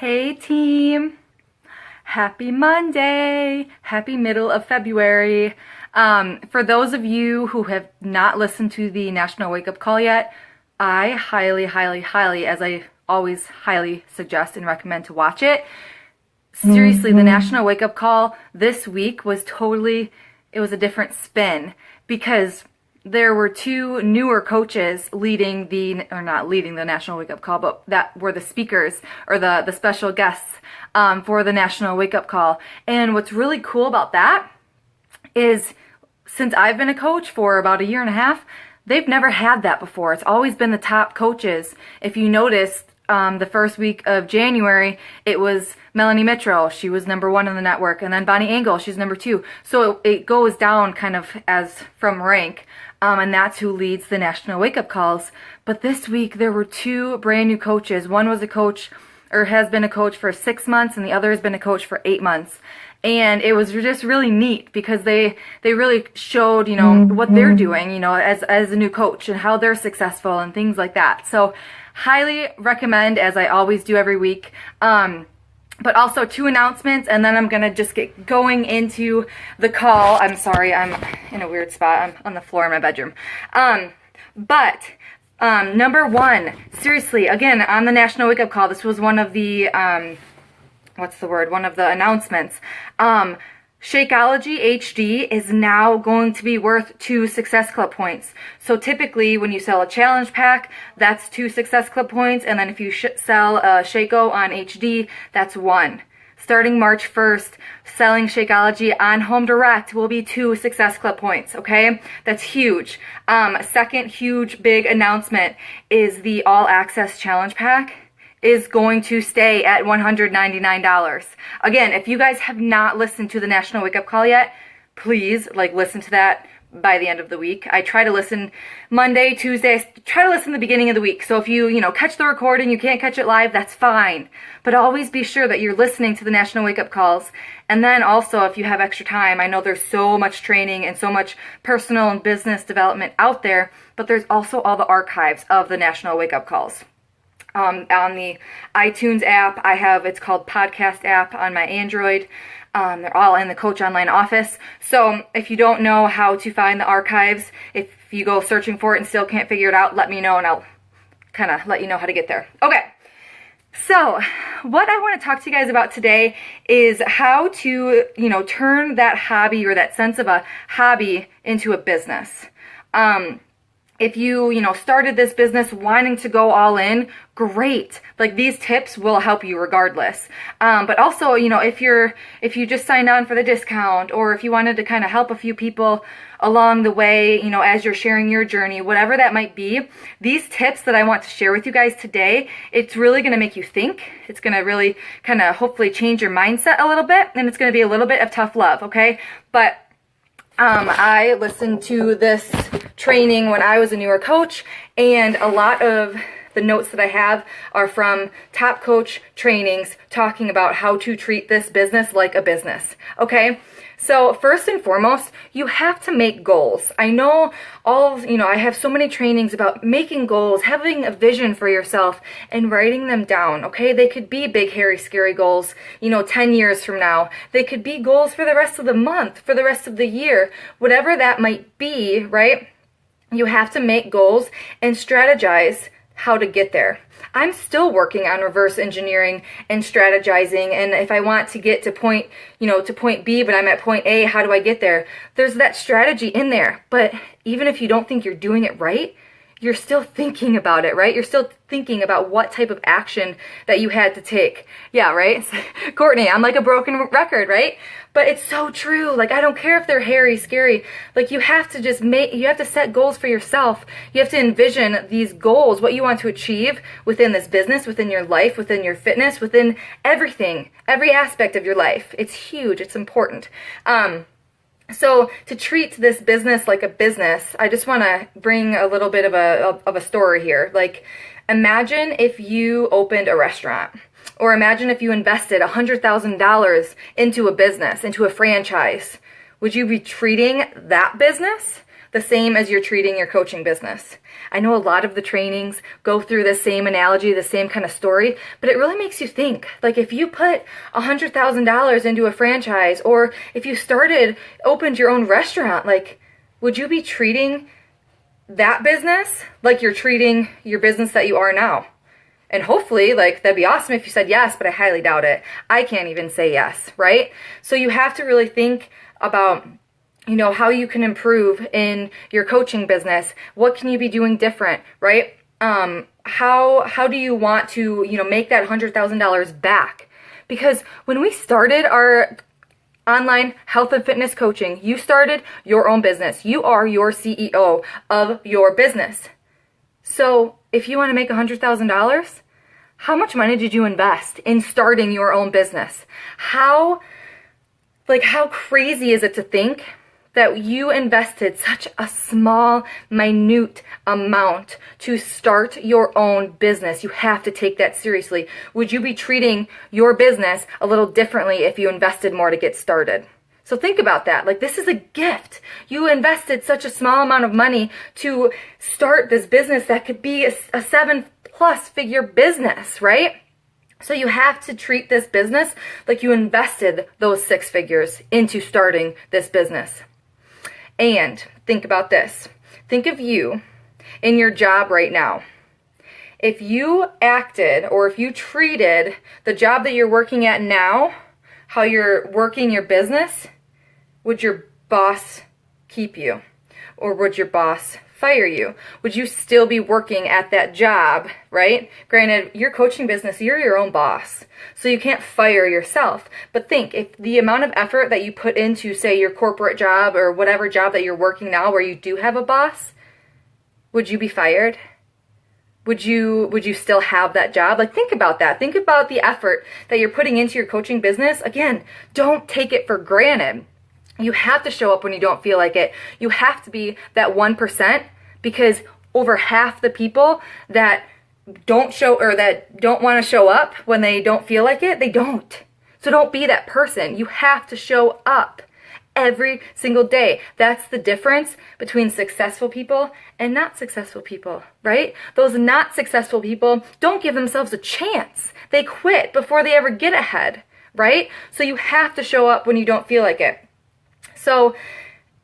Hey team, happy Monday, happy middle of February. For those of you who have not listened to the National Wake Up Call yet, I highly, as I always highly suggest and recommend to watch it. Seriously, the National Wake Up Call this week was it was a different spin because there were two newer coaches not leading the National Wake Up Call, but that were the speakers or the special guests for the National Wake Up Call. And what's really cool about that is since I've been a coach for about a year and a half, they've never had that before. It's always been the top coaches. If you noticed, the first week of January, it was Melanie Mitro. She was number 1 on the network. And then Bonnie Engel, she's number 2. So it goes down kind of as from rank. And that's who leads the National Wake Up Calls. But this week, there were two brand new coaches. One was a coach, or has been a coach for 6 months, and the other has been a coach for 8 months. And it was just really neat because they really showed, what they're doing, as a new coach and how they're successful and things like that. So highly recommend, as I always do every week. But also 2 announcements, and then I'm going to just get going into the call. I'm sorry, I'm in a weird spot. I'm on the floor in my bedroom. Number 1, seriously, again, on the National Wake Up Call, this was one of the, one of the announcements. Shakeology HD is now going to be worth 2 Success Club points. So typically when you sell a challenge pack, that's 2 Success Club points, and then if you sell a Shako on HD, that's 1. Starting March 1st, selling Shakeology on Home Direct will be 2 Success Club points, okay? That's huge. Second huge big announcement is the All Access Challenge Pack is going to stay at $199. Again, if you guys have not listened to the National Wake Up Call yet, please listen to that by the end of the week. I try to listen Monday, Tuesday, try to listen the beginning of the week. So if you catch the recording, you can't catch it live, that's fine. But always be sure that you're listening to the National Wake Up Calls. And then also, if you have extra time, I know there's so much training and so much personal and business development out there, but there's also all the archives of the National Wake Up Calls. On the iTunes app, it's called Podcast app on my Android. They're all in the Coach Online office. So if you don't know how to find the archives, if you go searching for it and still can't figure it out, let me know and I'll kind of let you know how to get there. Okay. So what I want to talk to you guys about today is how to, turn that hobby or that sense of a hobby into a business. If you, started this business wanting to go all in, great. These tips will help you regardless. But also, if you just signed on for the discount, or if you wanted to kind of help a few people along the way, as you're sharing your journey, whatever that might be, these tips that I want to share with you guys today, it's really going to make you think. It's going to really kind of hopefully change your mindset a little bit, and it's going to be a little bit of tough love, okay? But I listened to this training when I was a newer coach, and a lot of the notes that I have are from top coach trainings talking about how to treat this business like a business, okay? So first and foremost, you have to make goals. I know I have so many trainings about making goals, having a vision for yourself, and writing them down, okay? They could be big, hairy, scary goals, 10 years from now. They could be goals for the rest of the month, for the rest of the year, whatever that might be, right? You have to make goals and strategize how to get there. I'm still working on reverse engineering and strategizing, and if I want to get to point B, but I'm at point A, how do I get there? There's that strategy in there, but even if you don't think you're doing it right, you're still thinking about it, right? You're still thinking about what type of action that you had to take. Yeah, right? Courtney, I'm like a broken record, right? But it's so true. I don't care if they're hairy, scary. You have to you have to set goals for yourself. You have to envision these goals, what you want to achieve within this business, within your life, within your fitness, within everything, every aspect of your life. It's huge. It's important. So to treat this business like a business, I just want to bring a little bit of a story here. Imagine if you opened a restaurant, or imagine if you invested $100,000 into a business, into a franchise. Would you be treating that business the same as you're treating your coaching business. I know a lot of the trainings go through the same analogy, the same kind of story, but it really makes you think. Like if you put $100,000 into a franchise, or if you opened your own restaurant, like would you be treating that business like you're treating your business that you are now? And hopefully, like, that'd be awesome if you said yes, but I highly doubt it. I can't even say yes, right? So you have to really think about, how you can improve in your coaching business. What can you be doing different, right? How do you want to, make that $100,000 back? Because when we started our online health and fitness coaching, you started your own business. You are your CEO of your business. So if you want to make $100,000, how much money did you invest in starting your own business? How crazy is it to think that you invested such a small, minute amount to start your own business? You have to take that seriously. Would you be treating your business a little differently if you invested more to get started? So think about that. Like, this is a gift. You invested such a small amount of money to start this business that could be a 7+ figure business, right? So you have to treat this business like you invested those 6 figures into starting this business. And think about this. Think of you in your job right now. If you acted, or if you treated the job that you're working at now, how you're working your business, would your boss keep you? Or would your boss fire you? Would you still be working at that job, right? Granted, your coaching business, you're your own boss, so you can't fire yourself. But think, if the amount of effort that you put into, say, your corporate job or whatever job that you're working now where you do have a boss, would you be fired? Would you still have that job? Like, think about that. Think about the effort that you're putting into your coaching business. Again, don't take it for granted. You have to show up when you don't feel like it. You have to be that 1%, because over half the people that don't want to show up when they don't feel like it, they don't. So don't be that person. You have to show up every single day. That's the difference between successful people and not successful people, right? Those not successful people don't give themselves a chance. They quit before they ever get ahead, right? So you have to show up when you don't feel like it. So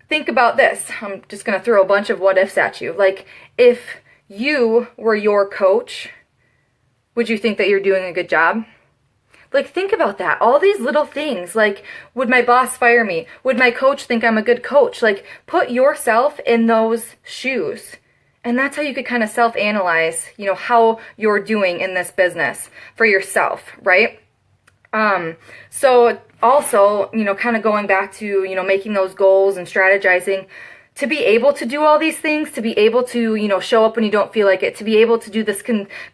think about this. I'm just going to throw a bunch of what ifs at you. Like, if you were your coach, would you think that you're doing a good job? Like, think about that. All these little things, like, would my boss fire me? Would my coach think I'm a good coach? Like, put yourself in those shoes. And that's how you could kind of self-analyze, how you're doing in this business for yourself, right? So also, kind of going back to, making those goals and strategizing, to be able to do all these things, to be able to, show up when you don't feel like it, to be able to do this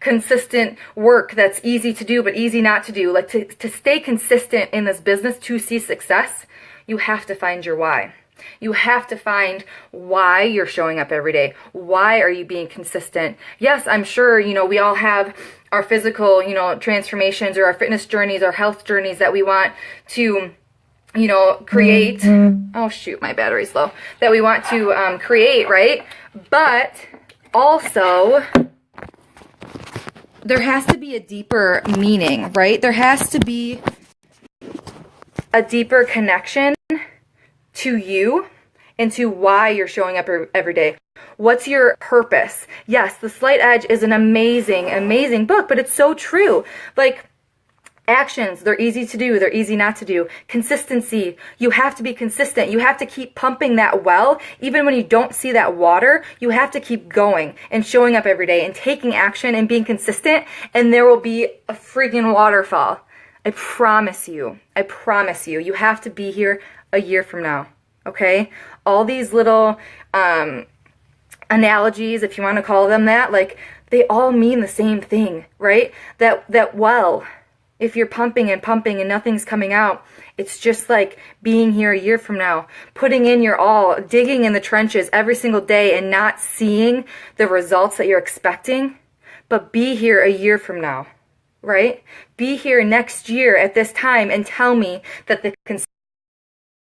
consistent work that's easy to do but easy not to do, like to stay consistent in this business to see success, you have to find your why. You have to find why you're showing up every day. Why are you being consistent? Yes, I'm sure, we all have our physical, transformations, or our fitness journeys, our health journeys that we want to, create. Oh shoot, my battery's low. That we want to create, right? But also, there has to be a deeper meaning, right? There has to be a deeper connection to you and to why you're showing up every day. What's your purpose? Yes, The Slight Edge is an amazing, amazing book, but it's so true. Like, actions, they're easy to do, they're easy not to do. Consistency, you have to be consistent. You have to keep pumping that well. Even when you don't see that water, you have to keep going and showing up every day and taking action and being consistent, and there will be a freaking waterfall. I promise you. You have to be here a year from now, okay? All these little analogies, if you want to call them that, like, they all mean the same thing, right? That well, if you're pumping and nothing's coming out, it's just like being here a year from now, putting in your all, digging in the trenches every single day and not seeing the results that you're expecting, but be here a year from now, right? Be here next year at this time and tell me that the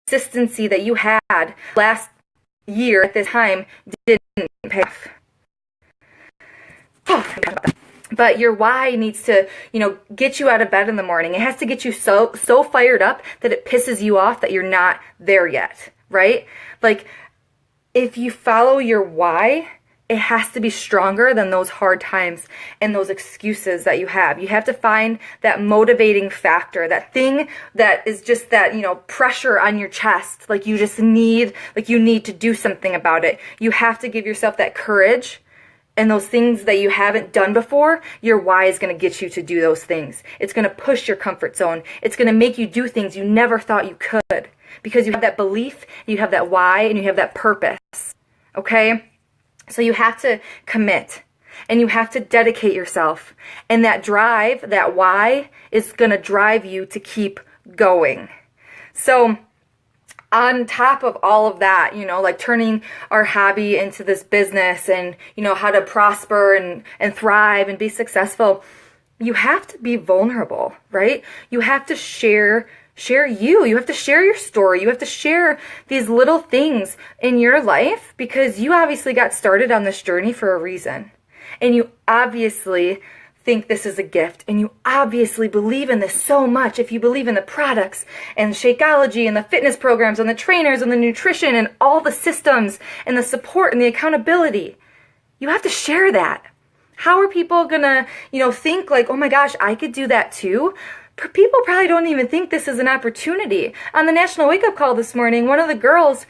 consistency that you had last year at this time didn't pay off. But your why needs to, get you out of bed in the morning. It has to get you so fired up that it pisses you off that you're not there yet, right? Like, if you follow your why, it has to be stronger than those hard times and those excuses that you have. You have to find that motivating factor, that thing that is just that, pressure on your chest. Like you need to do something about it. You have to give yourself that courage. And those things that you haven't done before, your why is going to get you to do those things. It's going to push your comfort zone. It's going to make you do things you never thought you could. Because you have that belief, you have that why, and you have that purpose. Okay? So you have to commit. And you have to dedicate yourself. And that drive, that why, is going to drive you to keep going. So on top of all of that, like turning our hobby into this business and, how to prosper and thrive and be successful, you have to be vulnerable, right? You have to share you. You have to share your story. You have to share these little things in your life because you obviously got started on this journey for a reason. And you obviously think this is a gift, and you obviously believe in this so much. If you believe in the products and Shakeology and the fitness programs and the trainers and the nutrition and all the systems and the support and the accountability, you have to share that. How are people gonna, think like, oh my gosh, I could do that too? People probably don't even think this is an opportunity. On the National Wake Up Call this morning, one of the girls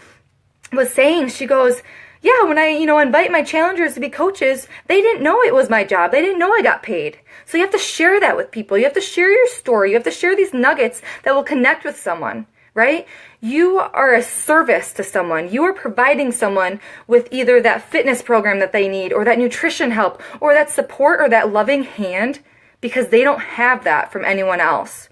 was saying, she goes, yeah, when I, invite my challengers to be coaches, they didn't know it was my job. They didn't know I got paid. So you have to share that with people. You have to share your story. You have to share these nuggets that will connect with someone, right? You are a service to someone. You are providing someone with either that fitness program that they need or that nutrition help or that support or that loving hand because they don't have that from anyone else.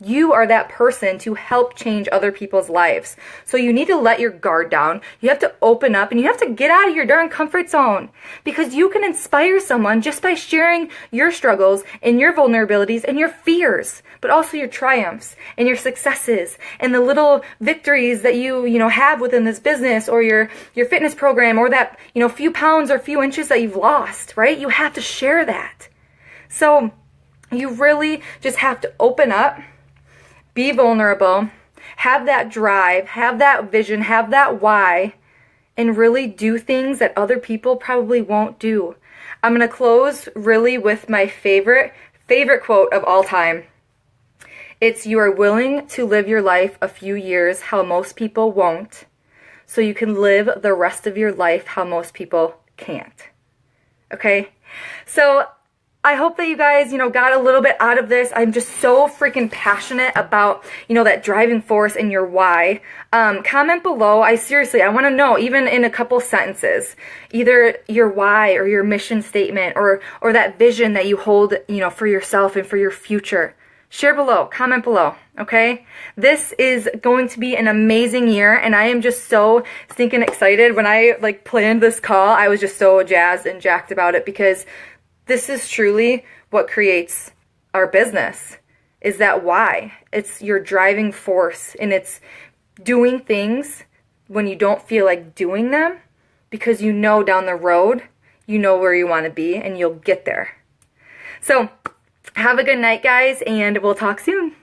You are that person to help change other people's lives. So you need to let your guard down. You have to open up and you have to get out of your darn comfort zone because you can inspire someone just by sharing your struggles and your vulnerabilities and your fears, but also your triumphs and your successes and the little victories that you have within this business or your fitness program or that, few pounds or few inches that you've lost, right? You have to share that. So you really just have to open up. Be vulnerable, have that drive, have that vision, have that why, and really do things that other people probably won't do. I'm going to close really with my favorite quote of all time. It's, you are willing to live your life a few years how most people won't, so you can live the rest of your life how most people can't. Okay? So I hope that you guys, got a little bit out of this. I'm just so freaking passionate about, that driving force and your why. Comment below. I want to know, even in a couple sentences, either your why or your mission statement or that vision that you hold, for yourself and for your future. Share below, comment below, okay? This is going to be an amazing year, and I am just so stinking excited. When I, planned this call, I was just so jazzed and jacked about it because this is truly what creates our business, is that why. It's your driving force, and it's doing things when you don't feel like doing them because down the road, where you want to be, and you'll get there. So have a good night, guys, and we'll talk soon.